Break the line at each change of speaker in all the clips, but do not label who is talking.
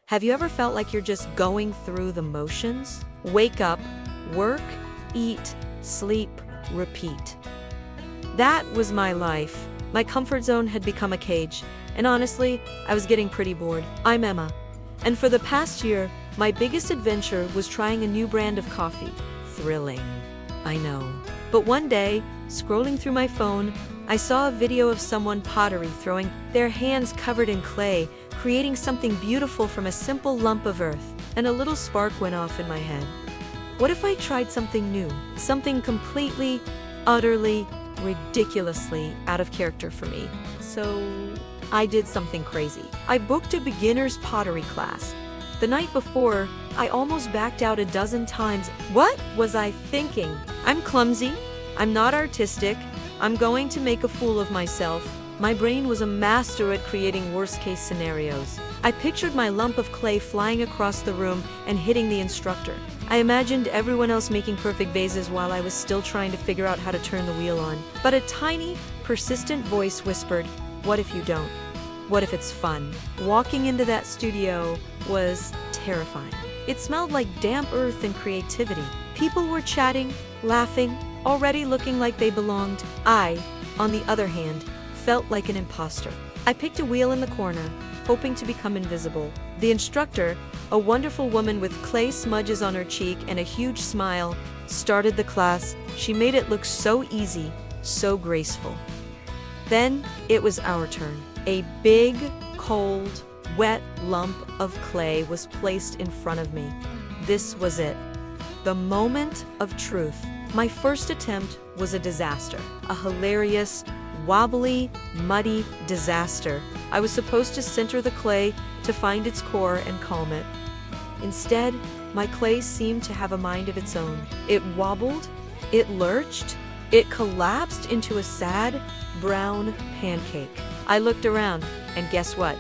Have you ever felt like you're just going through the motions? Wake up, work, eat, sleep, repeat. That was my life. My comfort zone had become a cage, and honestly, I was getting pretty bored. I'm Emma, and for the past year, my biggest adventure was trying a new brand of coffee. Thrilling, I know. But one day, scrolling through my phone, I saw a video of someone pottery throwing, their hands covered in clay, creating something beautiful from a simple lump of earth, and a little spark went off in my head. What if I tried something new? Something completely, utterly, ridiculously out of character for me. So I did something crazy. I booked a beginner's pottery class. The night before, I almost backed out a dozen times. What was I thinking? I'm clumsy. I'm not artistic. I'm going to make a fool of myself. My brain was a master at creating worst-case scenarios. I pictured my lump of clay flying across the room and hitting the instructor. I imagined everyone else making perfect vases while I was still trying to figure out how to turn the wheel on. But a tiny, persistent voice whispered, "What if you don't? What if it's fun?" Walking into that studio was terrifying. It smelled like damp earth and creativity. People were chatting, laughing, already looking like they belonged. I, on the other hand, felt like an imposter. I picked a wheel in the corner, hoping to become invisible. The instructor, a wonderful woman with clay smudges on her cheek and a huge smile, started the class. She made it look so easy, so graceful. Then it was our turn. A big, cold, wet lump of clay was placed in front of me. This was it. The moment of truth. My first attempt was a disaster. A hilarious, wobbly, muddy disaster. I was supposed to center the clay to find its core and calm it. Instead, my clay seemed to have a mind of its own. It wobbled, it lurched, it collapsed into a sad, brown pancake. I looked around, and guess what?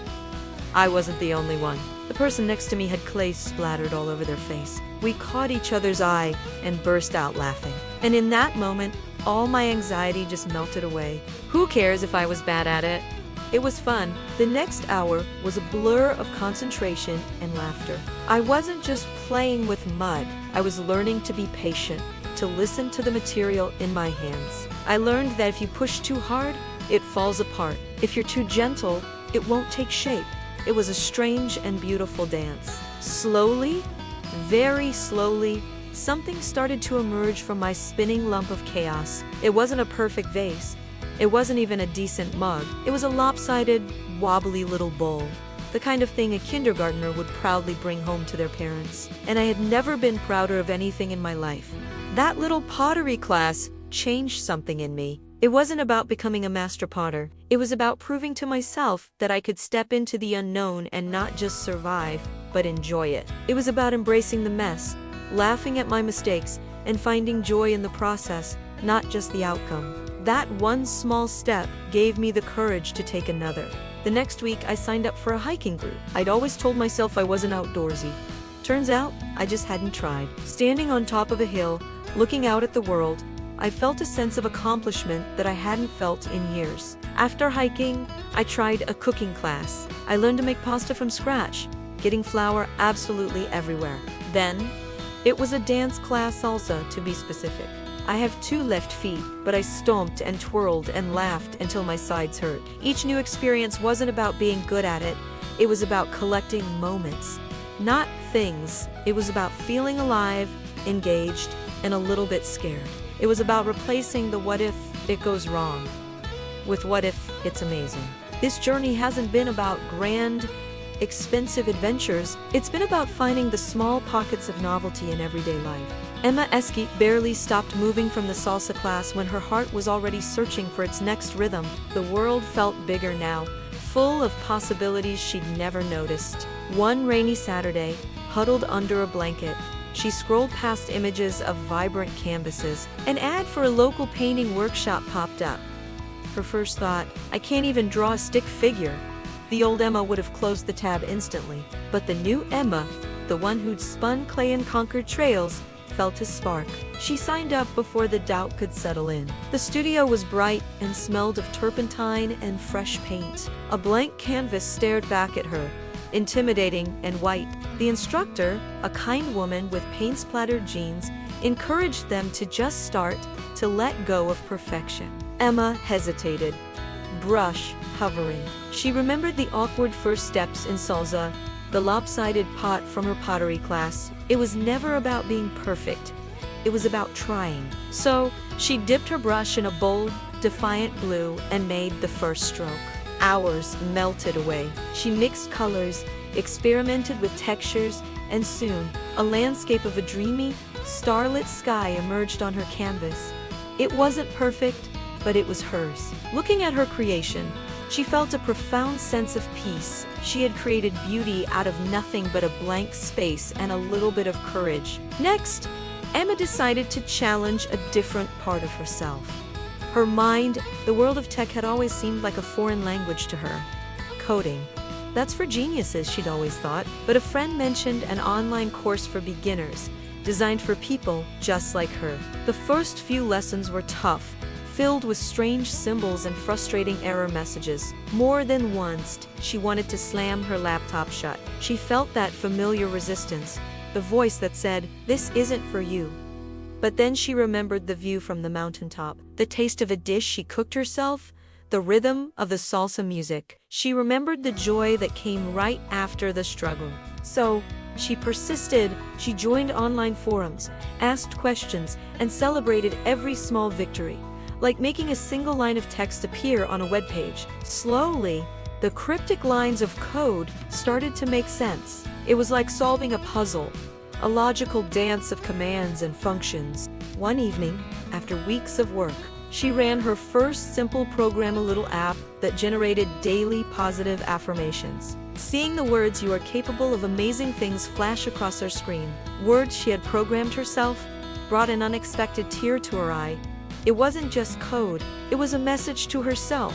I wasn't the only one. The person next to me had clay splattered all over their face. We caught each other's eye and burst out laughing. And in that moment, all my anxiety just melted away. Who cares if I was bad at it? It was fun. The next hour was a blur of concentration and laughter. I wasn't just playing with mud. I was learning to be patient, to listen to the material in my hands. I learned that if you push too hard, it falls apart. If you're too gentle, it won't take shape. It was a strange and beautiful dance. Slowly, very slowly, something started to emerge from my spinning lump of chaos. It wasn't a perfect vase. It wasn't even a decent mug. It was a lopsided, wobbly little bowl. The kind of thing a kindergartner would proudly bring home to their parents. And I had never been prouder of anything in my life. That little pottery class changed something in me. It wasn't about becoming a master potter. It was about proving to myself that I could step into the unknown and not just survive, but enjoy it. It was about embracing the mess, laughing at my mistakes, and finding joy in the process, not just the outcome. That one small step gave me the courage to take another. The next week, I signed up for a hiking group. I'd always told myself I wasn't outdoorsy. Turns out, I just hadn't tried. Standing on top of a hill, looking out at the world, I felt a sense of accomplishment that I hadn't felt in years. After hiking, I tried a cooking class. I learned to make pasta from scratch, getting flour absolutely everywhere. Then, it was a dance class salsa, to be specific. I have 2 left feet, but I stomped and twirled and laughed until my sides hurt. Each new experience wasn't about being good at it. It was about collecting moments, not things. It was about feeling alive, engaged, and a little bit scared. It was about replacing the what if it goes wrong with what if it's amazing. This journey hasn't been about grand, expensive adventures. It's been about finding the small pockets of novelty in everyday life. Emma Esky barely stopped moving from the salsa class when her heart was already searching for its next rhythm. The world felt bigger now, full of possibilities she'd never noticed. One rainy Saturday, huddled under a blanket, she scrolled past images of vibrant canvases. An ad for a local painting workshop popped up. Her first thought, I can't even draw a stick figure. The old Emma would have closed the tab instantly. But the new Emma, the one who'd spun clay and conquered trails, felt a spark. She signed up before the doubt could settle in. The studio was bright and smelled of turpentine and fresh paint. A blank canvas stared back at her, intimidating, and white. The instructor, a kind woman with paint-splattered jeans, encouraged them to just start, to let go of perfection. Emma hesitated, brush hovering. She remembered the awkward first steps in salsa, the lopsided pot from her pottery class. It was never about being perfect. It was about trying. So, she dipped her brush in a bold, defiant blue and made the first stroke. Hours melted away. She mixed colors, experimented with textures, and soon, a landscape of a dreamy, starlit sky emerged on her canvas. It wasn't perfect, but it was hers. Looking at her creation, she felt a profound sense of peace. She had created beauty out of nothing but a blank space and a little bit of courage. Next, Emma decided to challenge a different part of herself. Her mind, the world of tech, had always seemed like a foreign language to her. Coding. That's for geniuses, she'd always thought. But a friend mentioned an online course for beginners, designed for people just like her. The first few lessons were tough, filled with strange symbols and frustrating error messages. More than once, she wanted to slam her laptop shut. She felt that familiar resistance, the voice that said, "This isn't for you." But then she remembered the view from the mountaintop, the taste of a dish she cooked herself, the rhythm of the salsa music. She remembered the joy that came right after the struggle. So, she persisted. She joined online forums, asked questions, and celebrated every small victory, like making a single line of text appear on a web page. Slowly, the cryptic lines of code started to make sense. It was like solving a puzzle, a logical dance of commands and functions. One evening, after weeks of work, she ran her first simple program, a little app that generated daily positive affirmations. Seeing the words "you are capable of amazing things" flash across her screen, words she had programmed herself, brought an unexpected tear to her eye. It wasn't just code, it was a message to herself.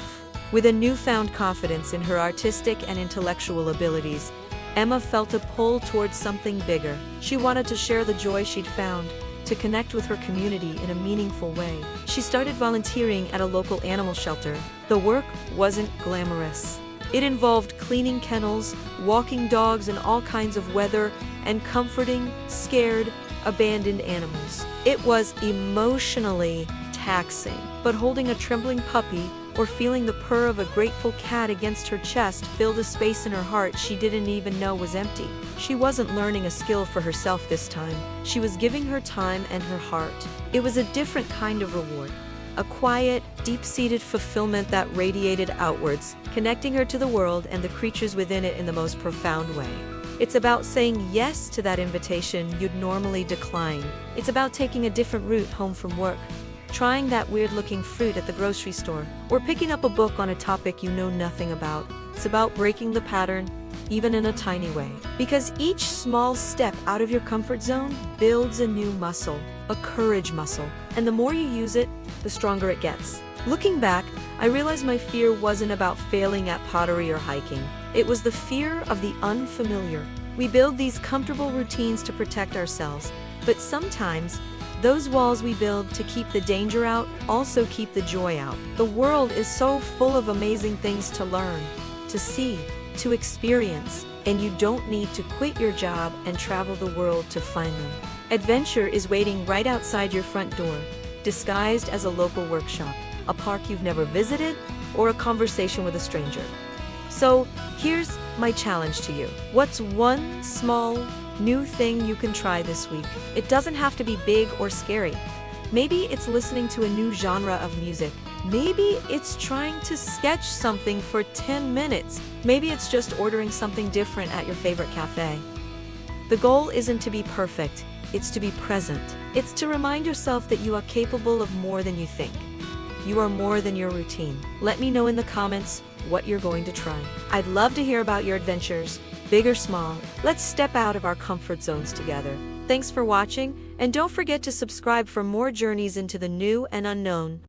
With a newfound confidence in her artistic and intellectual abilities, Emma felt a pull towards something bigger. She wanted to share the joy she'd found, to connect with her community in a meaningful way. She started volunteering at a local animal shelter. The work wasn't glamorous. It involved cleaning kennels, walking dogs in all kinds of weather, and comforting scared, abandoned animals. It was emotionally taxing, but holding a trembling puppy or feeling the purr of a grateful cat against her chest filled a space in her heart she didn't even know was empty. She wasn't learning a skill for herself this time. She was giving her time and her heart. It was a different kind of reward, a quiet, deep-seated fulfillment that radiated outwards, connecting her to the world and the creatures within it in the most profound way. It's about saying yes to that invitation you'd normally decline. It's about taking a different route home from work, trying that weird-looking fruit at the grocery store, or picking up a book on a topic you know nothing about. It's about breaking the pattern, even in a tiny way. Because each small step out of your comfort zone builds a new muscle, a courage muscle, and the more you use it, the stronger it gets. Looking back, I realized my fear wasn't about failing at pottery or hiking. It was the fear of the unfamiliar. We build these comfortable routines to protect ourselves, but sometimes those walls we build to keep the danger out also keep the joy out. The world is so full of amazing things to learn, to see, to experience, and you don't need to quit your job and travel the world to find them. Adventure is waiting right outside your front door, disguised as a local workshop, a park you've never visited, or a conversation with a stranger. So, here's my challenge to you. What's one small, new thing you can try this week? It doesn't have to be big or scary. Maybe it's listening to a new genre of music. Maybe it's trying to sketch something for 10 minutes. Maybe it's just ordering something different at your favorite cafe. The goal isn't to be perfect, it's to be present. It's to remind yourself that you are capable of more than you think. You are more than your routine. Let me know in the comments what you're going to try. I'd love to hear about your adventures, big or small. Let's step out of our comfort zones together. Thanks for watching, and don't forget to subscribe for more journeys into the new and unknown.